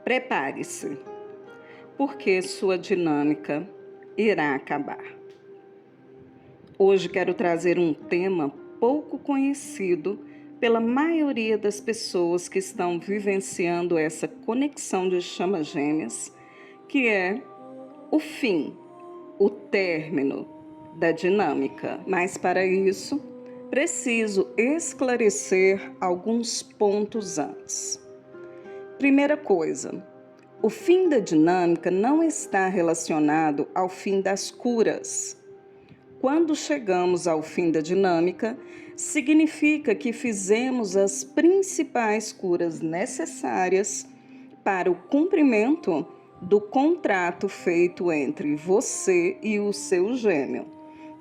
Prepare-se, porque sua dinâmica irá acabar. Hoje quero trazer um tema pouco conhecido pela maioria das pessoas que estão vivenciando essa conexão de chamas gêmeas, que é o fim, o término da dinâmica. Mas para isso, preciso esclarecer alguns pontos antes. Primeira coisa, o fim da dinâmica não está relacionado ao fim das curas. Quando chegamos ao fim da dinâmica, significa que fizemos as principais curas necessárias para o cumprimento do contrato feito entre você e o seu gêmeo,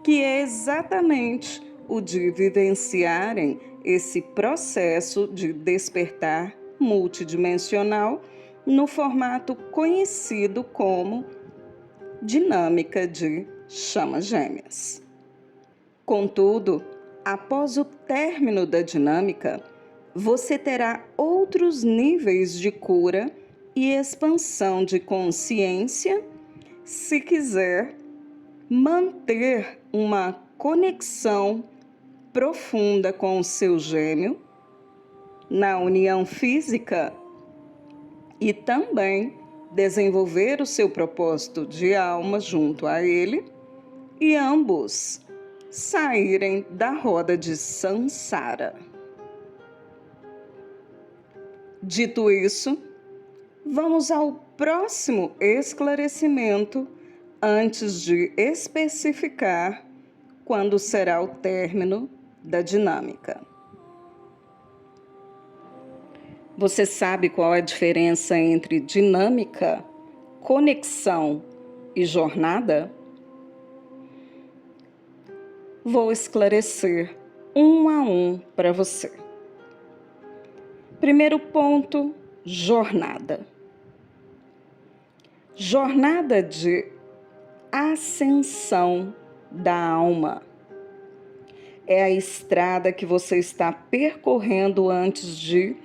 que é exatamente o de vivenciarem esse processo de despertar multidimensional no formato conhecido como dinâmica de chamas gêmeas. Contudo, após o término da dinâmica, você terá outros níveis de cura e expansão de consciência se quiser manter uma conexão profunda com o seu gêmeo na união física e também desenvolver o seu propósito de alma junto a ele e ambos saírem da roda de Sansara. Dito isso, vamos ao próximo esclarecimento antes de especificar quando será o término da dinâmica. Você sabe qual é a diferença entre dinâmica, conexão e jornada? Vou esclarecer um a um para você. Primeiro ponto, jornada. Jornada de ascensão da alma. É a estrada que você está percorrendo antes de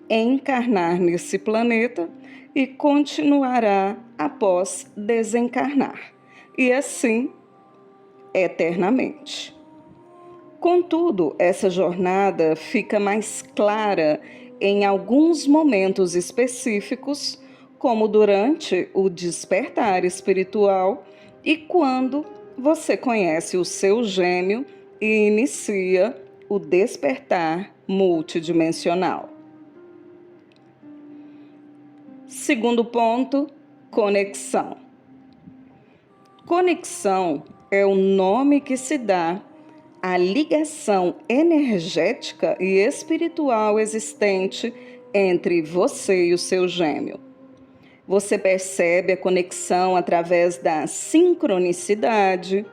encarnar nesse planeta e continuará após desencarnar, e assim eternamente. Contudo, essa jornada fica mais clara em alguns momentos específicos, como durante o despertar espiritual e quando você conhece o seu gêmeo e inicia o despertar multidimensional. Segundo ponto, conexão. Conexão é o nome que se dá à ligação energética e espiritual existente entre você e o seu gêmeo. Você percebe a conexão através da sincronicidade,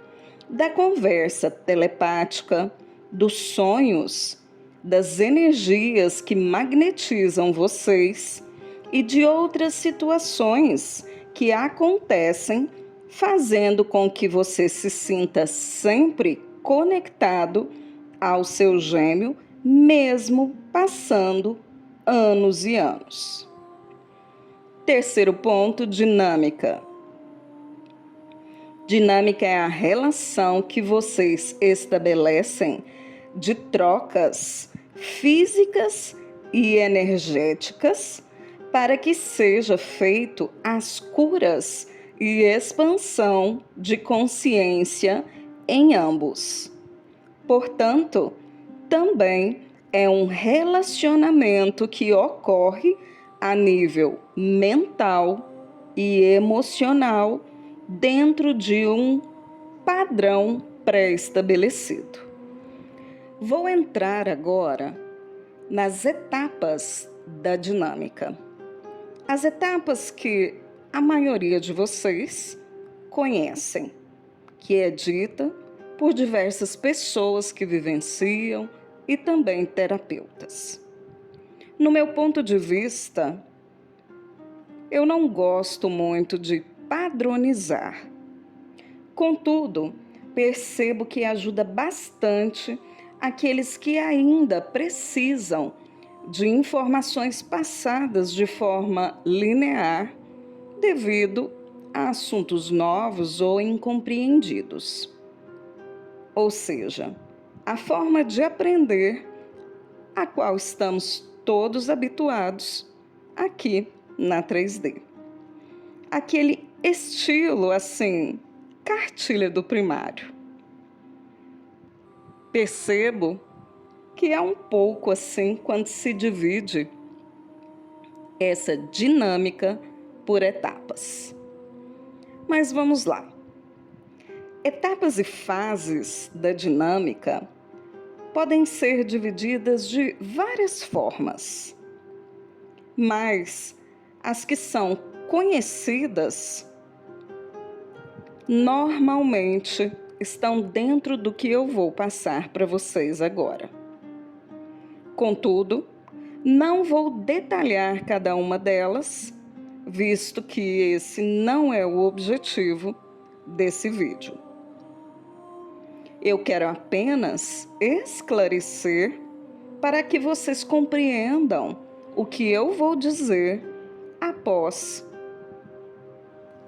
da conversa telepática, dos sonhos, das energias que magnetizam vocês e de outras situações que acontecem, fazendo com que você se sinta sempre conectado ao seu gêmeo, mesmo passando anos e anos. Terceiro ponto, dinâmica. Dinâmica é a relação que vocês estabelecem de trocas físicas e energéticas para que seja feito as curas e expansão de consciência em ambos. Portanto, também é um relacionamento que ocorre a nível mental e emocional dentro de um padrão pré-estabelecido. Vou entrar agora nas etapas da dinâmica. As etapas que a maioria de vocês conhecem, que é dita por diversas pessoas que vivenciam e também terapeutas. No meu ponto de vista, eu não gosto muito de padronizar. Contudo, percebo que ajuda bastante aqueles que ainda precisam de informações passadas de forma linear devido a assuntos novos ou incompreendidos. Ou seja, a forma de aprender a qual estamos todos habituados aqui na 3D. Aquele estilo assim, cartilha do primário. Percebo que é um pouco assim quando se divide essa dinâmica por etapas. Mas vamos lá. Etapas e fases da dinâmica podem ser divididas de várias formas, mas as que são conhecidas normalmente estão dentro do que eu vou passar para vocês agora. Contudo, não vou detalhar cada uma delas, visto que esse não é o objetivo desse vídeo. Eu quero apenas esclarecer para que vocês compreendam o que eu vou dizer após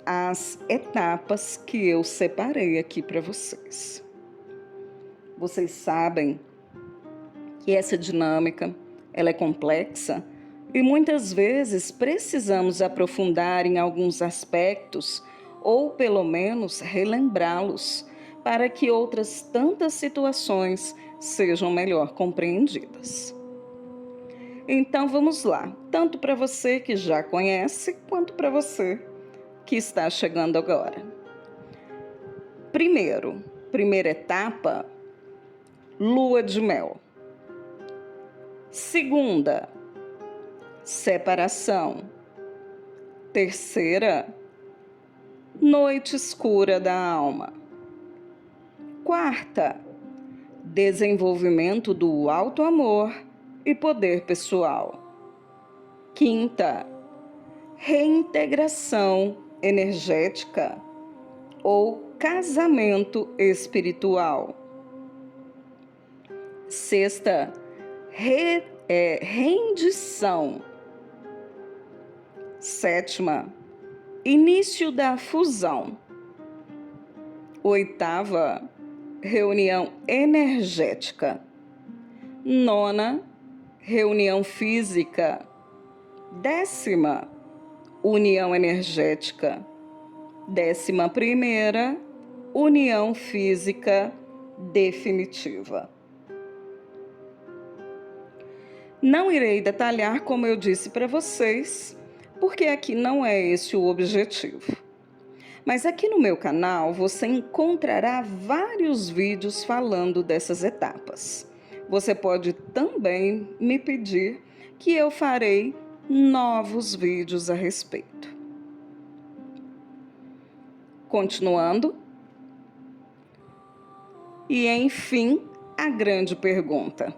as etapas que eu separei aqui para vocês. Vocês sabem que essa dinâmica ela é complexa e muitas vezes precisamos aprofundar em alguns aspectos ou pelo menos relembrá-los para que outras tantas situações sejam melhor compreendidas. Então vamos lá, tanto para você que já conhece, quanto para você que está chegando agora. Primeira etapa, lua de mel. Segunda, separação. Terceira, noite escura da alma. Quarta, desenvolvimento do auto-amor e poder pessoal. Quinta, reintegração energética ou casamento espiritual. Sexta, rendição. Sétima, início da fusão. Oitava, reunião energética. Nona, reunião física. Décima, união energética. 11ª, união física definitiva. Não irei detalhar, como eu disse para vocês, porque aqui não é esse o objetivo. Mas aqui no meu canal você encontrará vários vídeos falando dessas etapas. Você pode também me pedir que eu farei novos vídeos a respeito. Continuando. E enfim, a grande pergunta: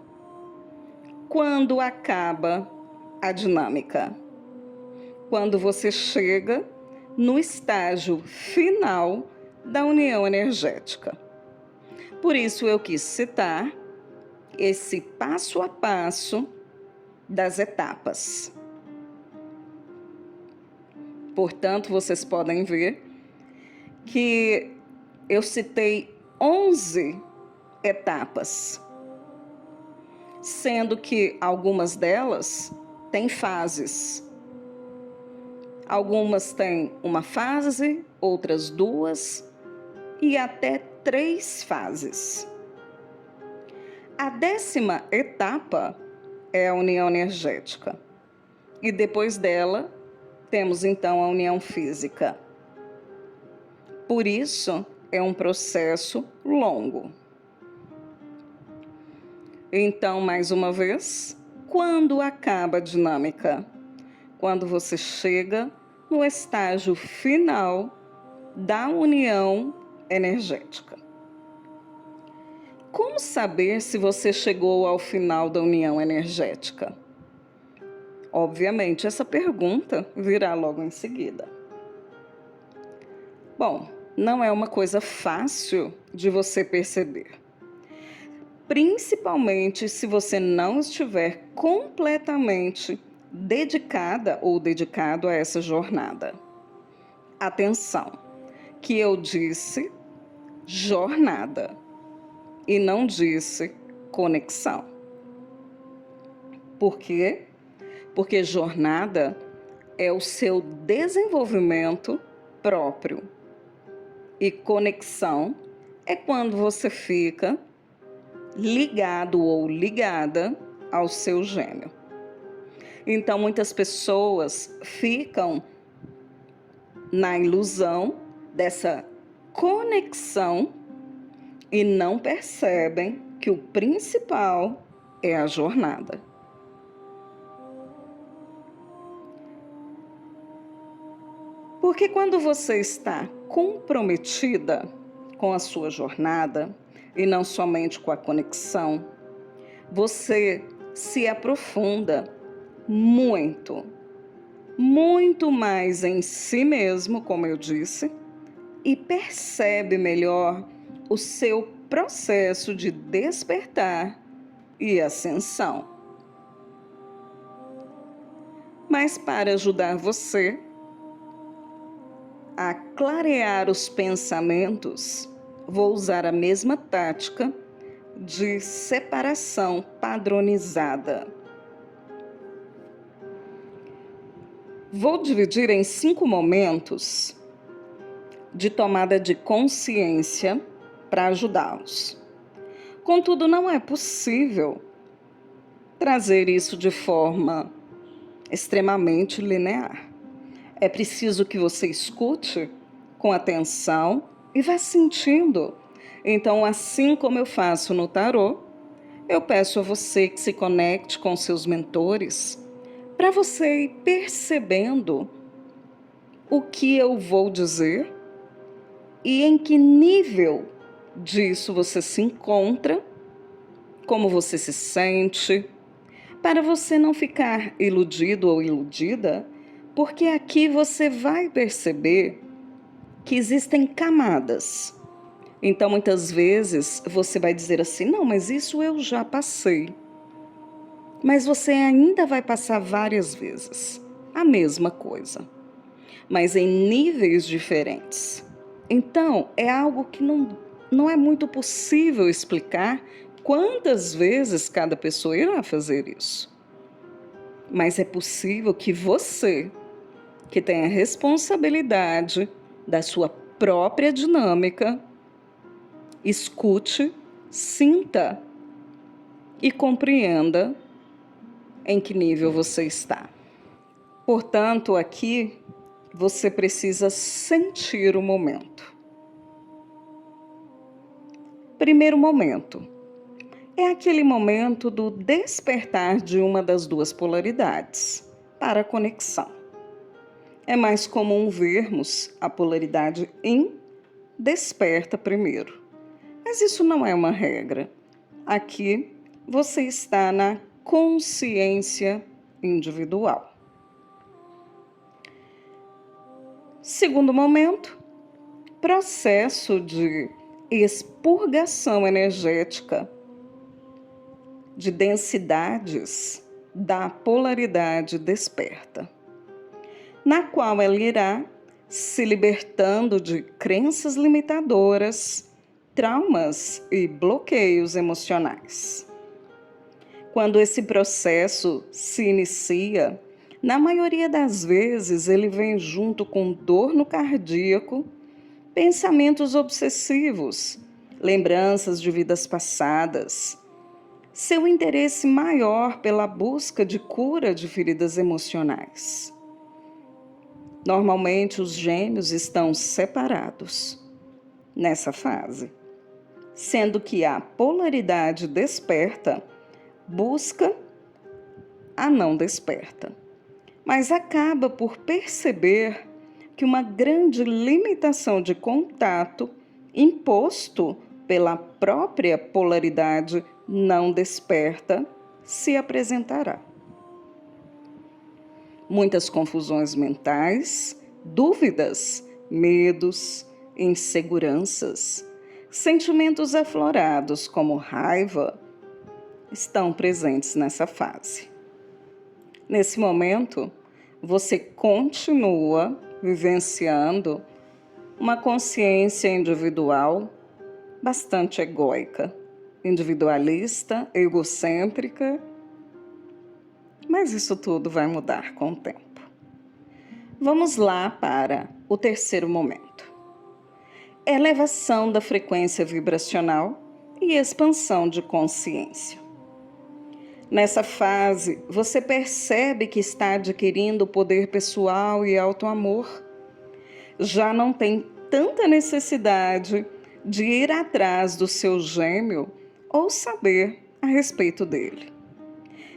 quando acaba a dinâmica? Quando você chega no estágio final da união energética. Por isso eu quis citar esse passo a passo das etapas. Portanto, vocês podem ver que eu citei 11 etapas, sendo que algumas delas têm fases. Algumas têm uma fase, outras 2 e até 3 fases. A 10ª etapa é a união energética. E depois dela, temos então a união física. Por isso, é um processo longo. Então, mais uma vez, quando acaba a dinâmica? Quando você chega no estágio final da união energética. Como saber se você chegou ao final da união energética? Obviamente, essa pergunta virá logo em seguida. Bom, não é uma coisa fácil de você perceber. principalmente se você não estiver completamente dedicada ou dedicado a essa jornada. Atenção, que eu disse jornada e não disse conexão. Por quê? Porque jornada é o seu desenvolvimento próprio. E conexão é quando você fica ligado ou ligada ao seu gêmeo. Então, muitas pessoas ficam na ilusão dessa conexão e não percebem que o principal é a jornada. Porque quando você está comprometida com a sua jornada, e não somente com a conexão, você se aprofunda muito, muito mais em si mesmo, como eu disse, e percebe melhor o seu processo de despertar e ascensão. Mas para ajudar você a clarear os pensamentos, vou usar a mesma tática de separação padronizada. Vou dividir em 5 momentos de tomada de consciência para ajudá-los. Contudo, não é possível trazer isso de forma extremamente linear. É preciso que você escute com atenção e vá sentindo. Então, assim como eu faço no tarô, eu peço a você que se conecte com seus mentores para você ir percebendo o que eu vou dizer e em que nível disso você se encontra, como você se sente, para você não ficar iludido ou iludida, porque aqui você vai perceber que existem camadas. Então, muitas vezes, você vai dizer assim, não, mas isso eu já passei. Mas você ainda vai passar várias vezes a mesma coisa, mas em níveis diferentes. Então, é algo que não é muito possível explicar quantas vezes cada pessoa irá fazer isso. Mas é possível que você, que tem a responsabilidade da sua própria dinâmica, escute, sinta e compreenda em que nível você está. Portanto, aqui você precisa sentir o momento. Primeiro momento é aquele momento do despertar de uma das duas polaridades para a conexão. É mais comum vermos a polaridade Yin desperta primeiro, mas isso não é uma regra. Aqui você está na consciência individual. Segundo momento, processo de expurgação energética de densidades da polaridade desperta, na qual ela irá se libertando de crenças limitadoras, traumas e bloqueios emocionais. Quando esse processo se inicia, na maioria das vezes ele vem junto com dor no cardíaco, pensamentos obsessivos, lembranças de vidas passadas, seu interesse maior pela busca de cura de feridas emocionais. Normalmente os gêmeos estão separados nessa fase, sendo que a polaridade desperta busca a não desperta, mas acaba por perceber que uma grande limitação de contato imposto pela própria polaridade não desperta se apresentará. Muitas confusões mentais, dúvidas, medos, inseguranças, Sentimentos aflorados, como raiva, estão presentes nessa fase. Nesse momento, você continua vivenciando uma consciência individual bastante egóica, individualista, egocêntrica, mas isso tudo vai mudar com o tempo. Vamos lá para o terceiro momento. Elevação da frequência vibracional e expansão de consciência. Nessa fase, você percebe que está adquirindo poder pessoal e autoamor. Já não tem tanta necessidade de ir atrás do seu gêmeo ou saber a respeito dele.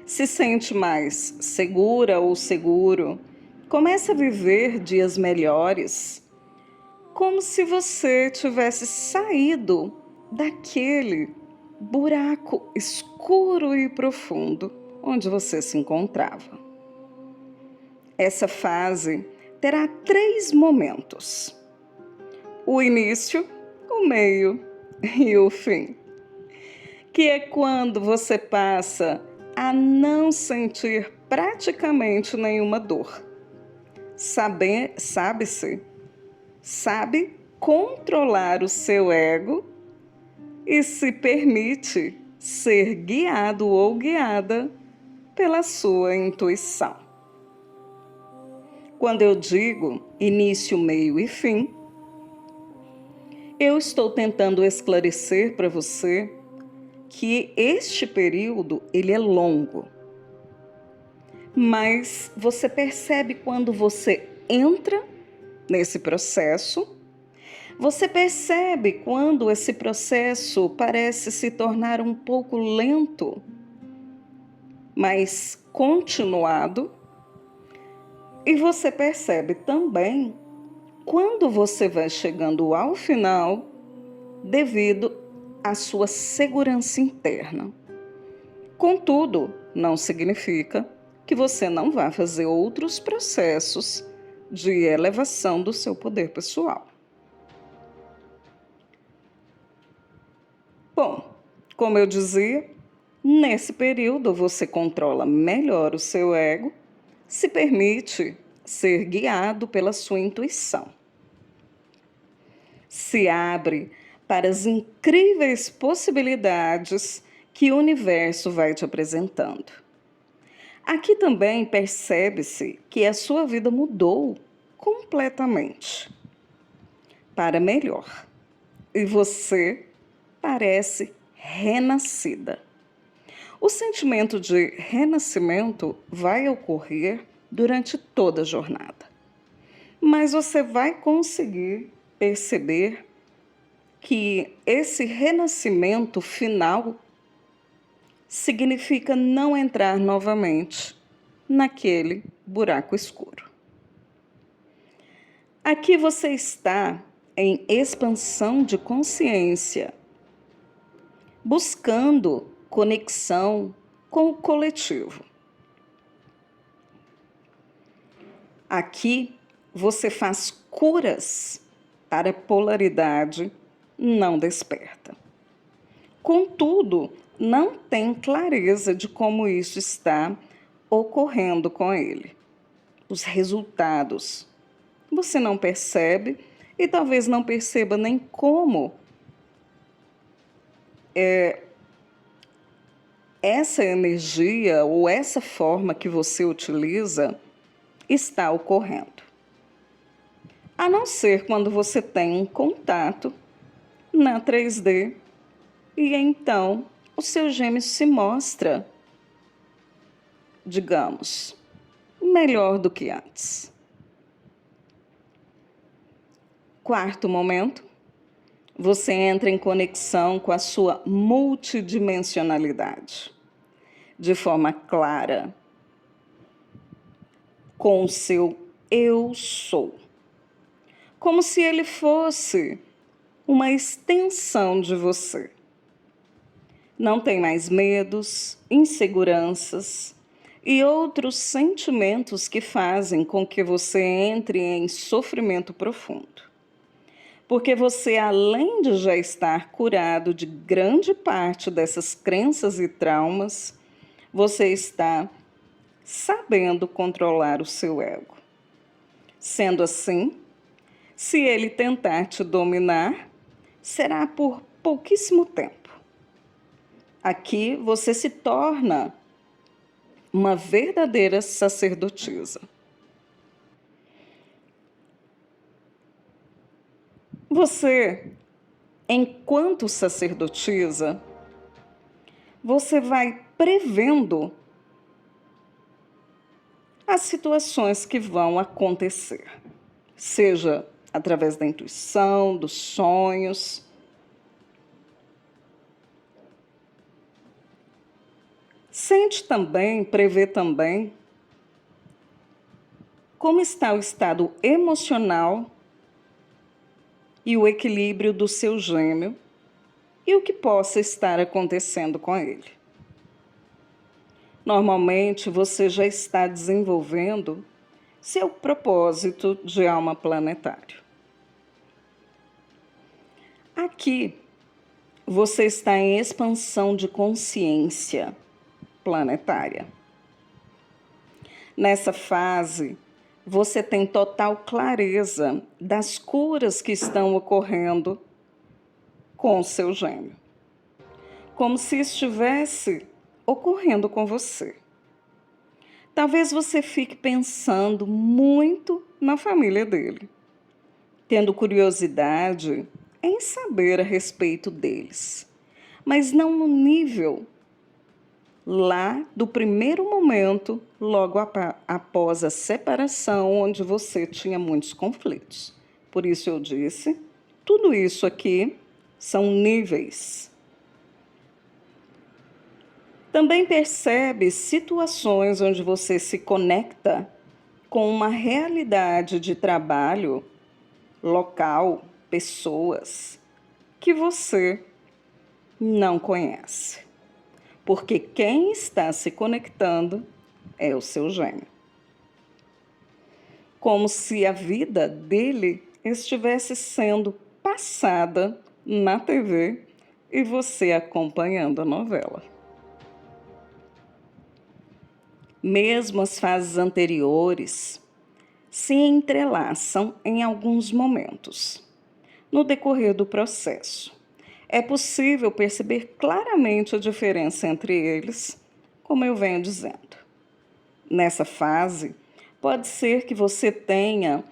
Se sente mais segura ou seguro, começa a viver dias melhores, como se você tivesse saído daquele buraco escuro e profundo onde você se encontrava. Essa fase terá 3 momentos: o início, o meio e o fim, que é quando você passa a não sentir praticamente nenhuma dor. Sabe controlar o seu ego e se permite ser guiado ou guiada pela sua intuição. Quando eu digo início, meio e fim, eu estou tentando esclarecer para você que este período ele é longo. Mas você percebe quando você entra nesse processo, você percebe quando esse processo parece se tornar um pouco lento, mas continuado, e você percebe também quando você vai chegando ao final devido à sua segurança interna. Contudo, não significa que você não vá fazer outros processos de elevação do seu poder pessoal. Bom, como eu dizia, nesse período você controla melhor o seu ego, se permite ser guiado pela sua intuição. Se abre para as incríveis possibilidades que o universo vai te apresentando. Aqui também percebe-se que a sua vida mudou completamente para melhor e você parece renascida. O sentimento de renascimento vai ocorrer durante toda a jornada, mas você vai conseguir perceber que esse renascimento final significa não entrar novamente naquele buraco escuro. Aqui você está em expansão de consciência, buscando conexão com o coletivo. Aqui você faz curas para a polaridade não desperta. Contudo, não tem clareza de como isso está ocorrendo com ele. Os resultados você não percebe e talvez não perceba nem como essa energia ou essa forma que você utiliza está ocorrendo. A não ser quando você tem um contato na 3D e então o seu gêmeo se mostra, digamos, melhor do que antes. Quarto momento, você entra em conexão com a sua multidimensionalidade, de forma clara, com o seu eu sou, como se ele fosse uma extensão de você. Não tem mais medos, inseguranças e outros sentimentos que fazem com que você entre em sofrimento profundo. Porque você, além de já estar curado de grande parte dessas crenças e traumas, você está sabendo controlar o seu ego. Sendo assim, se ele tentar te dominar, será por pouquíssimo tempo. Aqui você se torna uma verdadeira sacerdotisa. Você, enquanto sacerdotisa, você vai prevendo as situações que vão acontecer, seja através da intuição, dos sonhos. Sente também, prevê também como está o estado emocional e o equilíbrio do seu gêmeo e o que possa estar acontecendo com ele. Normalmente, você já está desenvolvendo seu propósito de alma planetário. Aqui, você está em expansão de consciência planetária. Nessa fase, você tem total clareza das curas que estão ocorrendo com o seu gêmeo, como se estivesse ocorrendo com você. Talvez você fique pensando muito na família dele, tendo curiosidade em saber a respeito deles, mas não no nível lá do primeiro momento, logo após a separação, onde você tinha muitos conflitos. Por isso eu disse, tudo isso aqui são níveis. Também percebe situações onde você se conecta com uma realidade de trabalho local, pessoas que você não conhece. Porque quem está se conectando é o seu gêmeo. Como se a vida dele estivesse sendo passada na TV e você acompanhando a novela. Mesmo as fases anteriores se entrelaçam em alguns momentos. No decorrer do processo, é possível perceber claramente a diferença entre eles, como eu venho dizendo. Nessa fase, pode ser que você tenha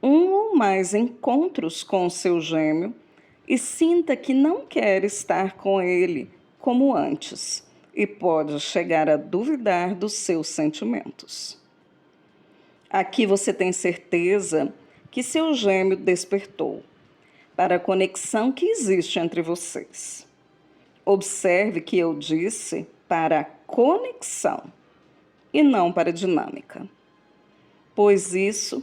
um ou mais encontros com o seu gêmeo e sinta que não quer estar com ele como antes, e pode chegar a duvidar dos seus sentimentos. Aqui você tem certeza que seu gêmeo despertou para a conexão que existe entre vocês. Observe que eu disse para a conexão e não para a dinâmica, pois isso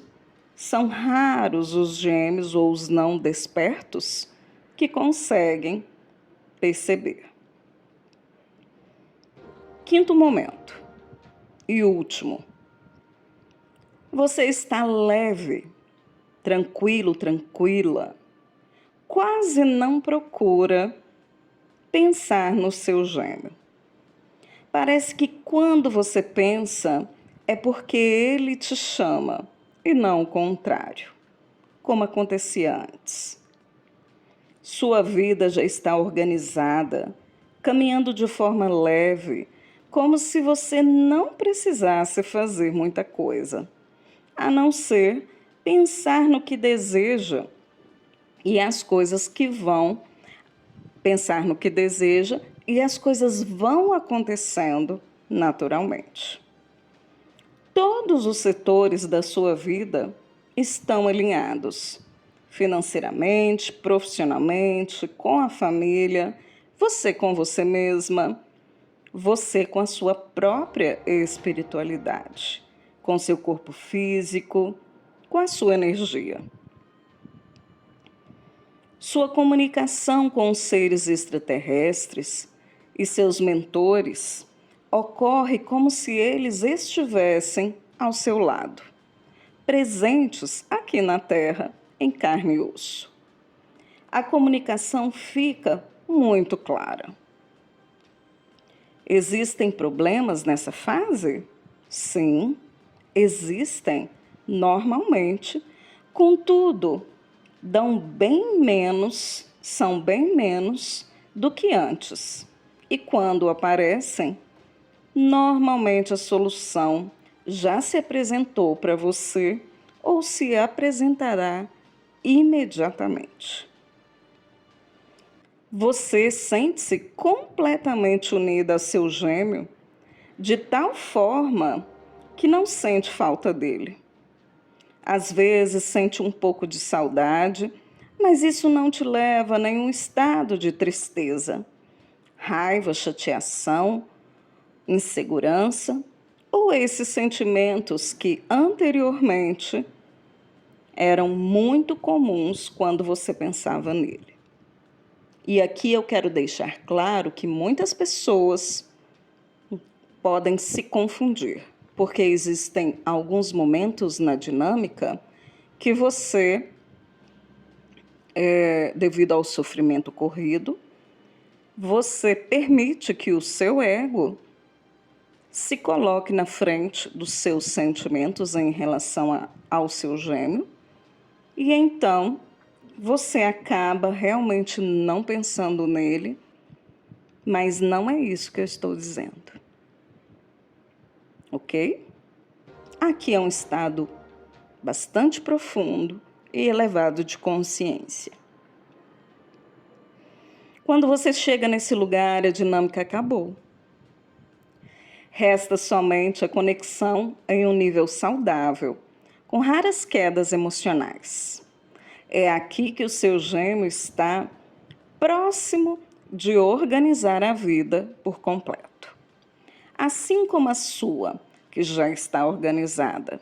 são raros os gêmeos ou os não despertos que conseguem perceber. Quinto momento e último. Você está leve, tranquilo, tranquila. Quase não procura pensar no seu gêmeo. Parece que quando você pensa, é porque ele te chama e não o contrário, como acontecia antes. Sua vida já está organizada, caminhando de forma leve, como se você não precisasse fazer muita coisa, a não ser pensar no que deseja e as coisas que vão pensar no que deseja e as coisas vão acontecendo naturalmente. Todos os setores da sua vida estão alinhados, financeiramente, profissionalmente, com a família, você com você mesma, você com a sua própria espiritualidade, com seu corpo físico, com a sua energia. Sua comunicação com os seres extraterrestres e seus mentores ocorre como se eles estivessem ao seu lado, presentes aqui na Terra, em carne e osso. a comunicação fica muito clara. Existem problemas nessa fase? Sim, existem, normalmente. Contudo, são bem menos do que antes. E quando aparecem, normalmente a solução já se apresentou para você ou se apresentará imediatamente. Você sente-se completamente unida a seu gêmeo, de tal forma que não sente falta dele. Às vezes sente um pouco de saudade, mas isso não te leva a nenhum estado de tristeza, raiva, chateação, insegurança ou esses sentimentos que anteriormente eram muito comuns quando você pensava nele. E aqui eu quero deixar claro que muitas pessoas podem se confundir, porque existem alguns momentos na dinâmica que você, devido ao sofrimento ocorrido, você permite que o seu ego se coloque na frente dos seus sentimentos em relação ao seu gêmeo, e então você acaba realmente não pensando nele, mas não é isso que eu estou dizendo. Ok? Aqui é um estado bastante profundo e elevado de consciência. Quando você chega nesse lugar, a dinâmica acabou. Resta somente a conexão em um nível saudável, com raras quedas emocionais. É aqui que o seu gêmeo está próximo de organizar a vida por completo. Assim como a sua, que já está organizada.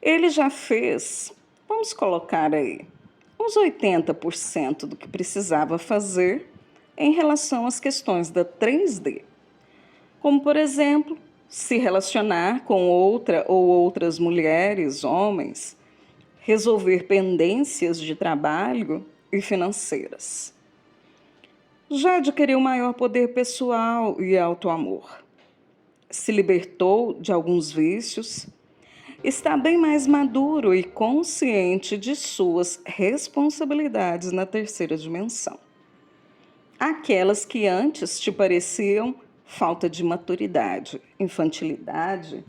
Ele já fez, vamos colocar aí, uns 80% do que precisava fazer em relação às questões da 3D. Como, por exemplo, se relacionar com outra ou outras mulheres, homens, resolver pendências de trabalho e financeiras. Já adquiriu maior poder pessoal e autoamor. Se libertou de alguns vícios, está bem mais maduro e consciente de suas responsabilidades na terceira dimensão. Aquelas que antes te pareciam falta de maturidade, infantilidade,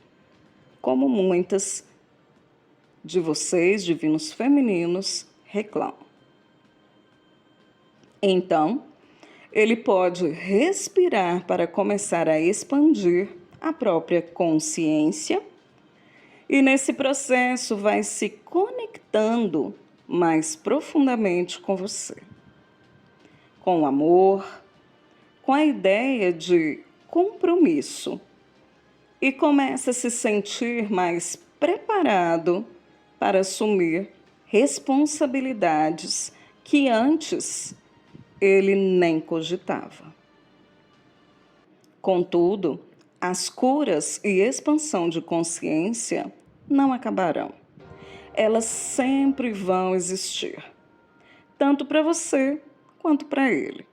como muitas de vocês, divinos femininos, reclamam. Então, ele pode respirar para começar a expandir a própria consciência e nesse processo vai se conectando mais profundamente com você, com o amor, com a ideia de compromisso e começa a se sentir mais preparado para assumir responsabilidades que antes ele nem cogitava. Contudo, as curas e expansão de consciência não acabarão. Elas sempre vão existir, tanto para você quanto para ele.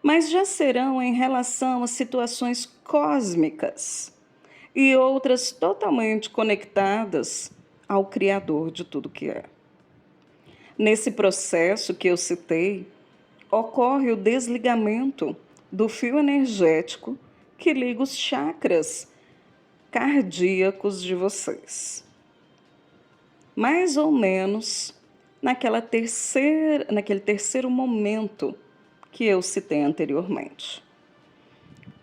Mas já serão em relação a situações cósmicas e outras totalmente conectadas ao Criador de tudo que é. Nesse processo que eu citei, ocorre o desligamento do fio energético que liga os chakras cardíacos de vocês. Mais ou menos naquele terceiro momento que eu citei anteriormente.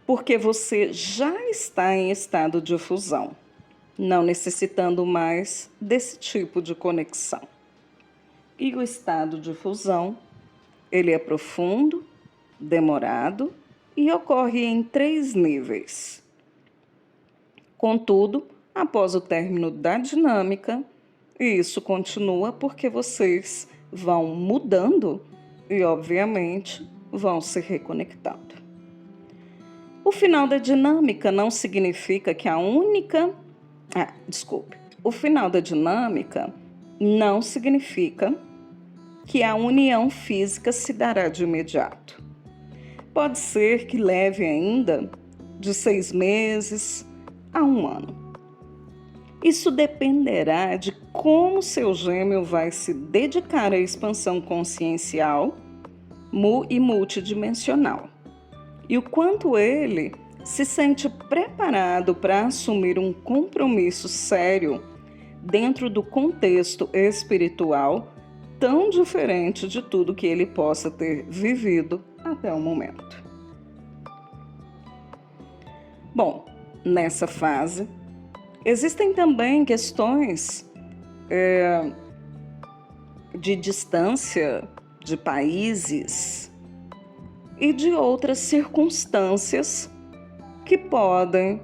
Porque você já está em estado de fusão, não necessitando mais desse tipo de conexão. E o estado de fusão, ele é profundo, demorado e ocorre em 3 níveis. Contudo, após o término da dinâmica, isso continua porque vocês vão mudando e, obviamente, vão se reconectando. O final da dinâmica não significa que O final da dinâmica não significa que a união física se dará de imediato. Pode ser que leve ainda de 6 meses a 1 ano. Isso dependerá de como seu gêmeo vai se dedicar à expansão consciencial e multidimensional, e o quanto ele se sente preparado para assumir um compromisso sério dentro do contexto espiritual tão diferente de tudo que ele possa ter vivido até o momento. Bom, nessa fase, existem também questões de distância de países e de outras circunstâncias que podem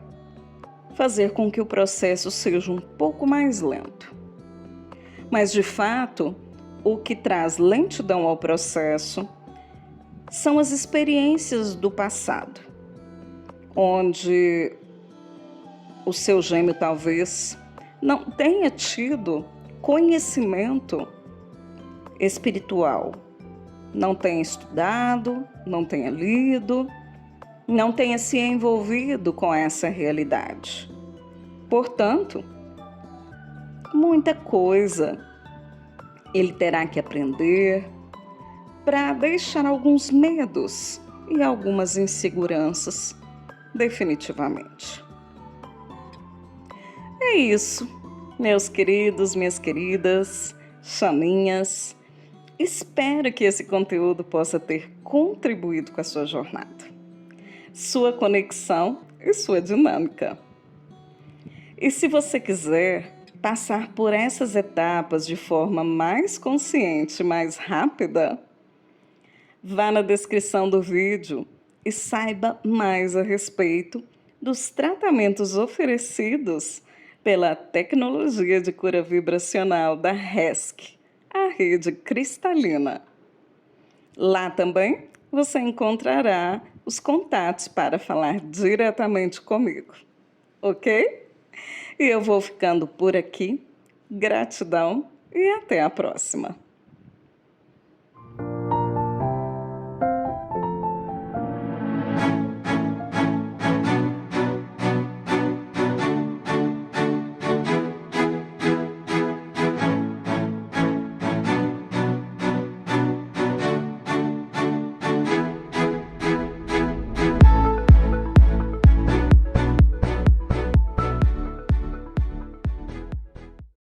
fazer com que o processo seja um pouco mais lento. Mas, de fato, o que traz lentidão ao processo são as experiências do passado, onde o seu gêmeo talvez não tenha tido conhecimento espiritual, não tenha estudado, não tenha lido, não tenha se envolvido com essa realidade. Portanto, muita coisa ele terá que aprender para deixar alguns medos e algumas inseguranças definitivamente. É isso, meus queridos, minhas queridas, chaminhas. Espero que esse conteúdo possa ter contribuído com a sua jornada, sua conexão e sua dinâmica. E se você quiser passar por essas etapas de forma mais consciente, mais rápida, vá na descrição do vídeo e saiba mais a respeito dos tratamentos oferecidos pela tecnologia de cura vibracional da HESC, a rede cristalina. Lá também você encontrará os contatos para falar diretamente comigo, ok? E eu vou ficando por aqui. Gratidão e até a próxima.